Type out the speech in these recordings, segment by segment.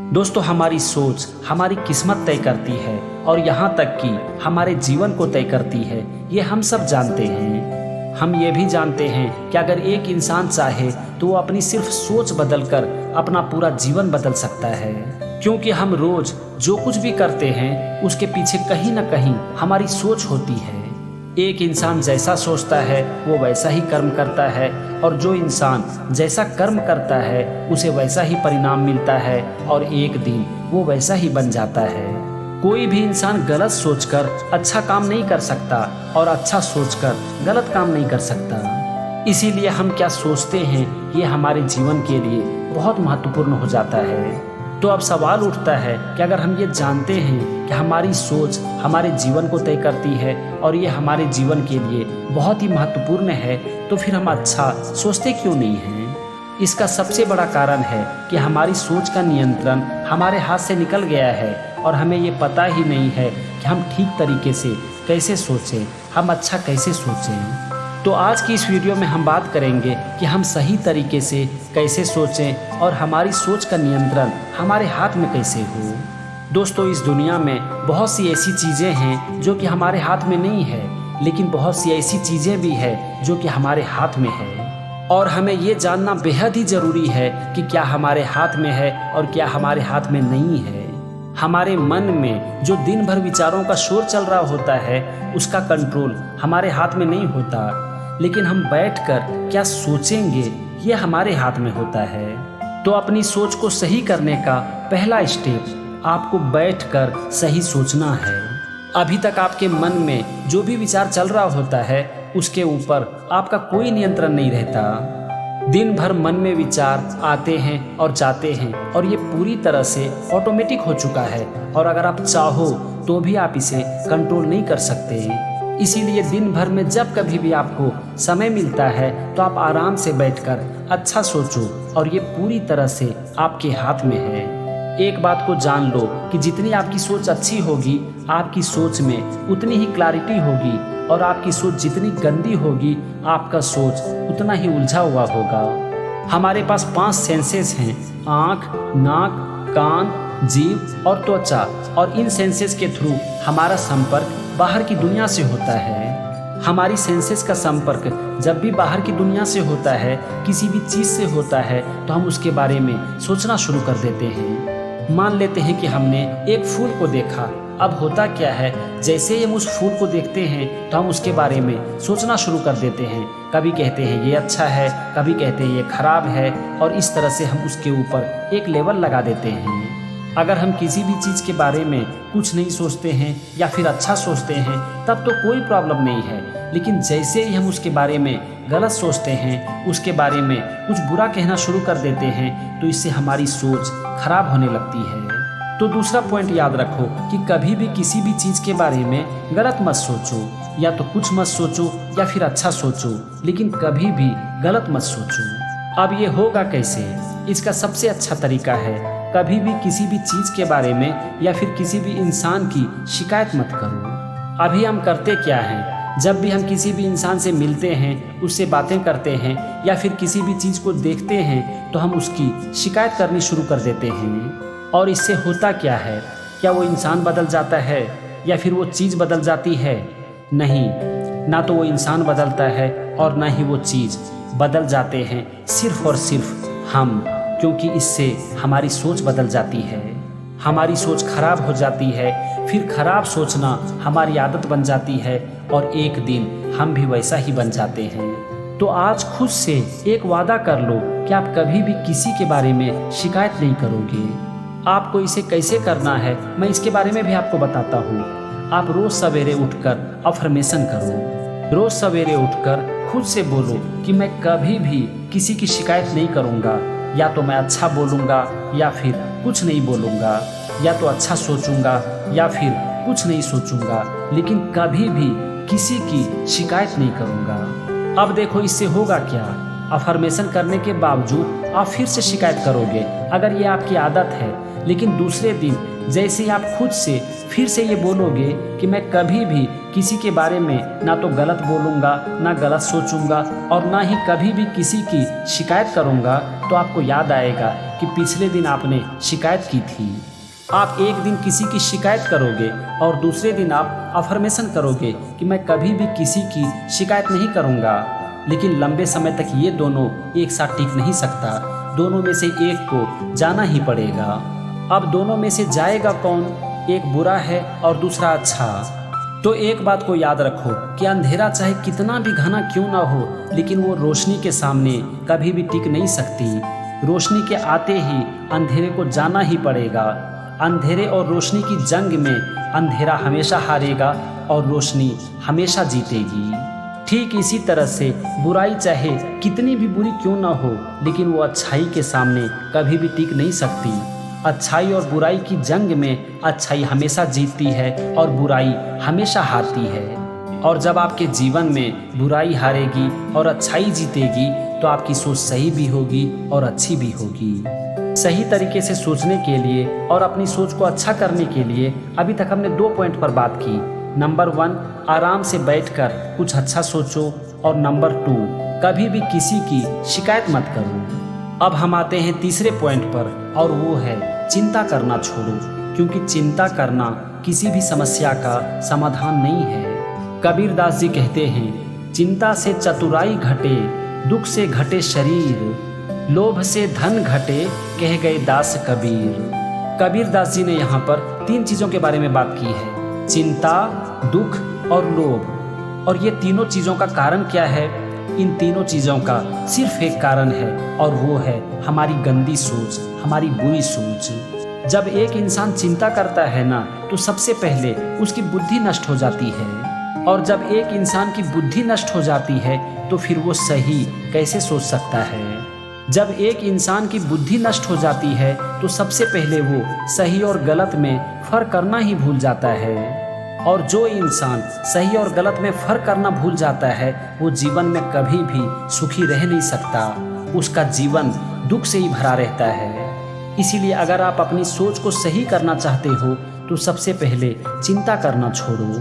दोस्तों, हमारी सोच हमारी किस्मत तय करती है और यहाँ तक कि हमारे जीवन को तय करती है, ये हम सब जानते हैं। हम ये भी जानते हैं कि अगर एक इंसान चाहे तो वो अपनी सिर्फ सोच बदलकर अपना पूरा जीवन बदल सकता है, क्योंकि हम रोज जो कुछ भी करते हैं उसके पीछे कहीं ना कहीं हमारी सोच होती है। एक इंसान जैसा सोचता है वो वैसा ही कर्म करता है, और जो इंसान जैसा कर्म करता है उसे वैसा ही परिणाम मिलता है, और एक दिन वो वैसा ही बन जाता है। कोई भी इंसान गलत सोचकर अच्छा काम नहीं कर सकता और अच्छा सोचकर गलत काम नहीं कर सकता। इसीलिए हम क्या सोचते हैं ये हमारे जीवन के लिए बहुत महत्वपूर्ण हो जाता है। तो अब सवाल उठता है कि अगर हम ये जानते हैं कि हमारी सोच हमारे जीवन को तय करती है और ये हमारे जीवन के लिए बहुत ही महत्वपूर्ण है, तो फिर हम अच्छा सोचते क्यों नहीं हैं? इसका सबसे बड़ा कारण है कि हमारी सोच का नियंत्रण हमारे हाथ से निकल गया है और हमें ये पता ही नहीं है कि हम ठीक तरीके से कैसे सोचें, हम अच्छा कैसे सोचें। तो आज की इस वीडियो में हम बात करेंगे कि हम सही तरीके से कैसे सोचें और हमारी सोच का नियंत्रण हमारे हाथ में कैसे हो। दोस्तों, इस दुनिया में बहुत सी ऐसी चीज़ें हैं जो कि हमारे हाथ में नहीं है, लेकिन बहुत सी ऐसी चीज़ें भी हैं जो कि हमारे हाथ में है, और हमें ये जानना बेहद ही ज़रूरी है कि क्या हमारे हाथ में है और क्या हमारे हाथ में नहीं है। हमारे मन में जो दिन भर विचारों का शोर चल रहा होता है उसका कंट्रोल हमारे हाथ में नहीं होता, लेकिन हम बैठकर क्या सोचेंगे ये हमारे हाथ में होता है। तो अपनी सोच को सही करने का पहला स्टेप आपको बैठकर सही सोचना है। अभी तक आपके मन में जो भी विचार चल रहा होता है उसके ऊपर आपका कोई नियंत्रण नहीं रहता। दिन भर मन में विचार आते हैं और जाते हैं, और ये पूरी तरह से ऑटोमेटिक हो चुका है, और अगर आप चाहो तो भी आप इसे कंट्रोल नहीं कर सकते। इसीलिए दिन भर में जब कभी भी आपको समय मिलता है तो आप आराम से बैठकर अच्छा सोचो, और ये पूरी तरह से आपके हाथ में है। एक बात को जान लो कि जितनी आपकी सोच अच्छी होगी, आपकी सोच में उतनी ही क्लैरिटी होगी, और आपकी सोच जितनी गंदी होगी, आपका सोच उतना ही उलझा हुआ होगा। हमारे पास 5 सेंसेस हैं: आँख, नाक, कान, जीभ और त्वचा, और इन सेंसेस के थ्रू हमारा संपर्क बाहर की दुनिया से होता है। हमारी सेंसेस का संपर्क जब भी बाहर की दुनिया से होता है, किसी भी चीज़ से होता है, तो हम उसके बारे में सोचना शुरू कर देते हैं। मान लेते हैं कि हमने एक फूल को देखा। अब होता क्या है, जैसे ही हम उस फूल को देखते हैं तो हम उसके बारे में सोचना शुरू कर देते हैं। कभी कहते हैं ये अच्छा है, कभी कहते हैं ये खराब है, और इस तरह से हम उसके ऊपर एक लेबल लगा देते हैं। अगर हम किसी भी चीज़ के बारे में कुछ नहीं सोचते हैं या फिर अच्छा सोचते हैं तब तो कोई प्रॉब्लम नहीं है, लेकिन जैसे ही हम उसके बारे में गलत सोचते हैं, उसके बारे में कुछ बुरा कहना शुरू कर देते हैं, तो इससे हमारी सोच खराब होने लगती है। तो दूसरा पॉइंट याद रखो कि कभी भी किसी भी चीज़ के बारे में गलत मत सोचो, या तो कुछ मत सोचो या फिर अच्छा सोचो, लेकिन कभी भी गलत मत सोचो। अब ये होगा कैसे? इसका सबसे अच्छा तरीका है, कभी भी किसी भी चीज़ के बारे में या फिर किसी भी इंसान की शिकायत मत करो। अभी हम करते क्या हैं, जब भी हम किसी भी इंसान से मिलते हैं, उससे बातें करते हैं या फिर किसी भी चीज़ को देखते हैं, तो हम उसकी शिकायत करनी शुरू कर देते हैं। और इससे होता क्या है? क्या वो इंसान बदल जाता है या फिर वो चीज़ बदल जाती है? नहीं, ना तो वो इंसान बदलता है और ना ही वो चीज़ बदल जाते हैं, सिर्फ और सिर्फ हम, क्योंकि इससे हमारी सोच बदल जाती है। हमारी सोच खराब हो जाती है, फिर खराब सोचना हमारी आदत बन जाती है, और एक दिन हम भी वैसा ही बन जाते हैं। तो आज खुद से एक वादा कर लो कि आप कभी भी किसी के बारे में शिकायत नहीं करोगे। आपको इसे कैसे करना है मैं इसके बारे में भी आपको बताता हूँ। आप रोज़ सवेरे उठकर अफर्मेशन करो। रोज़ सवेरे उठकर खुद से बोलो कि मैं कभी भी किसी की शिकायत नहीं करूँगा, या तो मैं अच्छा बोलूँगा या फिर कुछ नहीं बोलूँगा, या तो अच्छा सोचूंगा या फिर कुछ नहीं सोचूंगा, लेकिन कभी भी किसी की शिकायत नहीं करूँगा। अब देखो इससे होगा क्या? अफर्मेशन करने के बावजूद आप फिर से शिकायत करोगे। अगर ये आपकी आदत है, लेकिन दूसरे दिन जैसे ही आप खुद से फिर से ये बोलोगे कि मैं कभी भी किसी के बारे में ना तो गलत बोलूँगा, ना गलत सोचूंगा और ना ही कभी भी किसी की शिकायत करूँगा, तो आपको याद आएगा कि पिछले दिन आपने शिकायत की थी। आप एक दिन किसी की शिकायत करोगे और दूसरे दिन आप अफर्मेशन करोगे कि मैं कभी भी किसी की शिकायत नहीं करूँगा, लेकिन लंबे समय तक ये दोनों एक साथ टिक नहीं सकता। दोनों में से एक को जाना ही पड़ेगा। अब दोनों में से जाएगा कौन? एक बुरा है और दूसरा अच्छा। तो एक बात को याद रखो कि अंधेरा चाहे कितना भी घना क्यों ना हो, लेकिन वो रोशनी के सामने कभी भी टिक नहीं सकती। रोशनी के आते ही अंधेरे को जाना ही पड़ेगा। अंधेरे और रोशनी की जंग में अंधेरा हमेशा हारेगा और रोशनी हमेशा जीतेगी। ठीक इसी तरह से बुराई चाहे कितनी भी बुरी क्यों ना हो, लेकिन वो अच्छाई के सामने कभी भी टिक नहीं सकती। अच्छाई और बुराई की जंग में अच्छाई हमेशा जीतती है और बुराई हमेशा हारती है। और जब आपके जीवन में बुराई हारेगी और अच्छाई जीतेगी, तो आपकी सोच सही भी होगी और अच्छी भी होगी। सही तरीके से सोचने के लिए और अपनी सोच को अच्छा करने के लिए अभी तक हमने 2 पॉइंट पर बात की। नंबर 1, आराम से बैठकर कुछ अच्छा सोचो, और नंबर 2, कभी भी किसी की शिकायत मत करो। अब हम आते हैं तीसरे पॉइंट पर, और वो है चिंता करना छोड़ो, क्योंकि चिंता करना किसी भी समस्या का समाधान नहीं है। कबीर दास जी कहते हैं, चिंता से चतुराई घटे, दुख से घटे शरीर, लोभ से धन घटे, कह गए दास कबीर। कबीर दास जी ने यहाँ पर 3 चीज़ों के बारे में बात की है, चिंता, दुख और लोभ। और ये तीनों चीज़ों का कारण क्या है? इन तीनों चीज़ों का सिर्फ एक कारण है, और वो है हमारी गंदी सोच, हमारी बुरी सोच। जब एक इंसान चिंता करता है ना, तो सबसे पहले उसकी बुद्धि नष्ट हो जाती है। और जब एक इंसान की बुद्धि नष्ट हो जाती है, तो फिर वो सही कैसे सोच सकता है? जब एक इंसान की बुद्धि नष्ट हो जाती है, तो सबसे पहले वो सही और गलत में फर्क करना ही भूल जाता है। और जो इंसान सही और गलत में फर्क करना भूल जाता है, वो जीवन में कभी भी सुखी रह नहीं सकता। उसका जीवन दुख से ही भरा रहता है। इसीलिए अगर आप अपनी सोच को सही करना चाहते हो, तो सबसे पहले चिंता करना छोड़ो।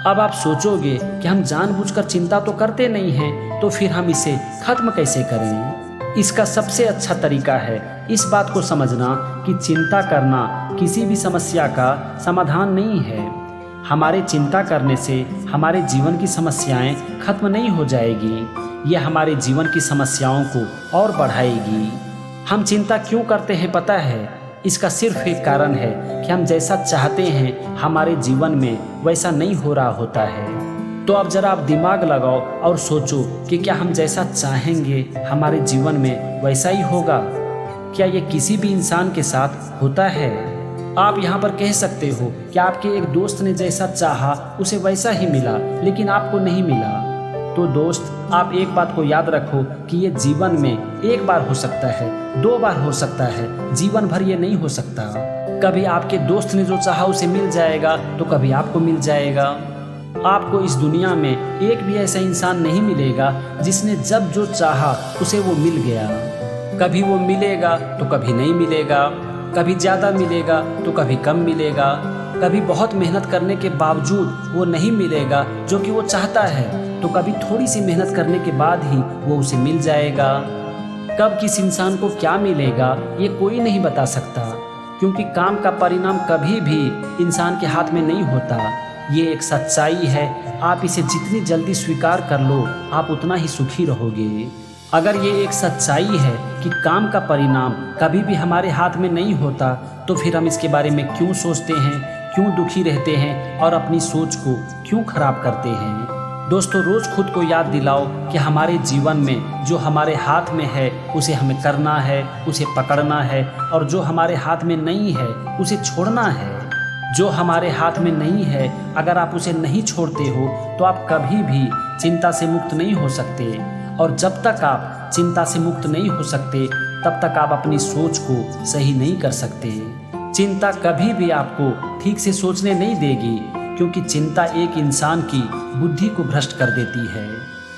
अब आप सोचोगे कि हम जानबूझकर चिंता तो करते नहीं हैं, तो फिर हम इसे खत्म कैसे करें? इसका सबसे अच्छा तरीका है इस बात को समझना कि चिंता करना किसी भी समस्या का समाधान नहीं है। हमारे चिंता करने से हमारे जीवन की समस्याएं खत्म नहीं हो जाएगी, यह हमारे जीवन की समस्याओं को और बढ़ाएगी। हम चिंता क्यों करते हैं पता है? इसका सिर्फ एक कारण है कि हम जैसा चाहते हैं हमारे जीवन में वैसा नहीं हो रहा होता है। तो अब जरा आप दिमाग लगाओ और सोचो कि क्या हम जैसा चाहेंगे हमारे जीवन में वैसा ही होगा? क्या ये किसी भी इंसान के साथ होता है? आप यहाँ पर कह सकते हो कि आपके एक दोस्त ने जैसा चाहा उसे वैसा ही मिला, लेकिन आपको नहीं मिला। तो दोस्त, आप एक बात को याद रखो कि ये जीवन में एक बार हो सकता है, 2 बार हो सकता है, जीवन भर ये नहीं हो सकता। कभी आपके दोस्त ने जो चाहा उसे मिल जाएगा, तो कभी आपको मिल जाएगा। आपको इस दुनिया में एक भी ऐसा इंसान नहीं मिलेगा जिसने जब जो चाहा उसे वो मिल गया। कभी वो मिलेगा तो कभी नहीं मिलेगा, कभी ज़्यादा मिलेगा तो कभी कम मिलेगा, कभी बहुत मेहनत करने के बावजूद वो नहीं मिलेगा जो कि वो चाहता है, तो कभी थोड़ी सी मेहनत करने के बाद ही वो उसे मिल जाएगा। कब किस इंसान को क्या मिलेगा ये कोई नहीं बता सकता, क्योंकि काम का परिणाम कभी भी इंसान के हाथ में नहीं होता। ये एक सच्चाई है, आप इसे जितनी जल्दी स्वीकार कर लो, आप उतना ही सुखी रहोगे। अगर ये एक सच्चाई है कि काम का परिणाम कभी भी हमारे हाथ में नहीं होता, तो फिर हम इसके बारे में क्यों सोचते हैं, क्यों दुखी रहते हैं और अपनी सोच को क्यों खराब करते हैं? दोस्तों, रोज़ खुद को याद दिलाओ कि हमारे जीवन में जो हमारे हाथ में है उसे हमें करना है, उसे पकड़ना है, और जो हमारे हाथ में नहीं है उसे छोड़ना है। जो हमारे हाथ में नहीं है, अगर आप उसे नहीं छोड़ते हो तो आप कभी भी चिंता से मुक्त नहीं हो सकते। और जब तक आप चिंता से मुक्त नहीं हो सकते, तब तक आप अपनी सोच को सही नहीं कर सकते। चिंता कभी भी आपको ठीक से सोचने नहीं देगी, क्योंकि चिंता एक इंसान की बुद्धि को भ्रष्ट कर देती है।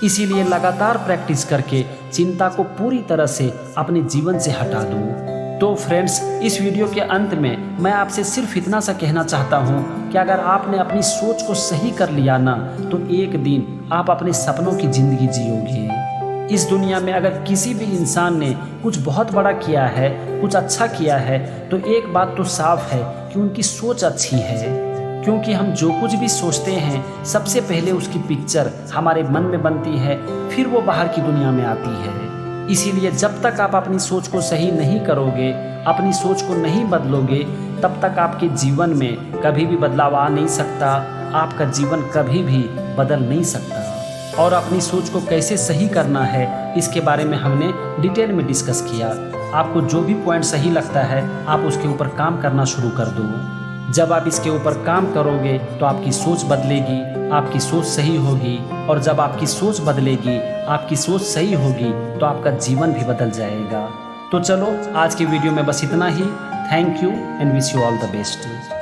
इसीलिए लगातार प्रैक्टिस करके चिंता को पूरी तरह से अपने जीवन से हटा दो। तो फ्रेंड्स, इस वीडियो के अंत में मैं आपसे सिर्फ इतना सा कहना चाहता हूँ कि अगर आपने अपनी सोच को सही कर लिया ना, तो एक दिन आप अपने सपनों की ज़िंदगी जियोगे। इस दुनिया में अगर किसी भी इंसान ने कुछ बहुत बड़ा किया है, कुछ अच्छा किया है, तो एक बात तो साफ है कि उनकी सोच अच्छी है। क्योंकि हम जो कुछ भी सोचते हैं, सबसे पहले उसकी पिक्चर हमारे मन में बनती है, फिर वो बाहर की दुनिया में आती है। इसीलिए जब तक आप अपनी सोच को सही नहीं करोगे, अपनी सोच को नहीं बदलोगे, तब तक आपके जीवन में कभी भी बदलाव आ नहीं सकता, आपका जीवन कभी भी बदल नहीं सकता। और अपनी सोच को कैसे सही करना है, इसके बारे में हमने डिटेल में डिस्कस किया। आपको जो भी पॉइंट सही लगता है, आप उसके ऊपर काम करना शुरू कर दो। जब आप इसके ऊपर काम करोगे तो आपकी सोच बदलेगी, आपकी सोच सही होगी, और जब आपकी सोच बदलेगी, आपकी सोच सही होगी, तो आपका जीवन भी बदल जाएगा। तो चलो, आज की वीडियो में बस इतना ही। Thank you and wish you all the best.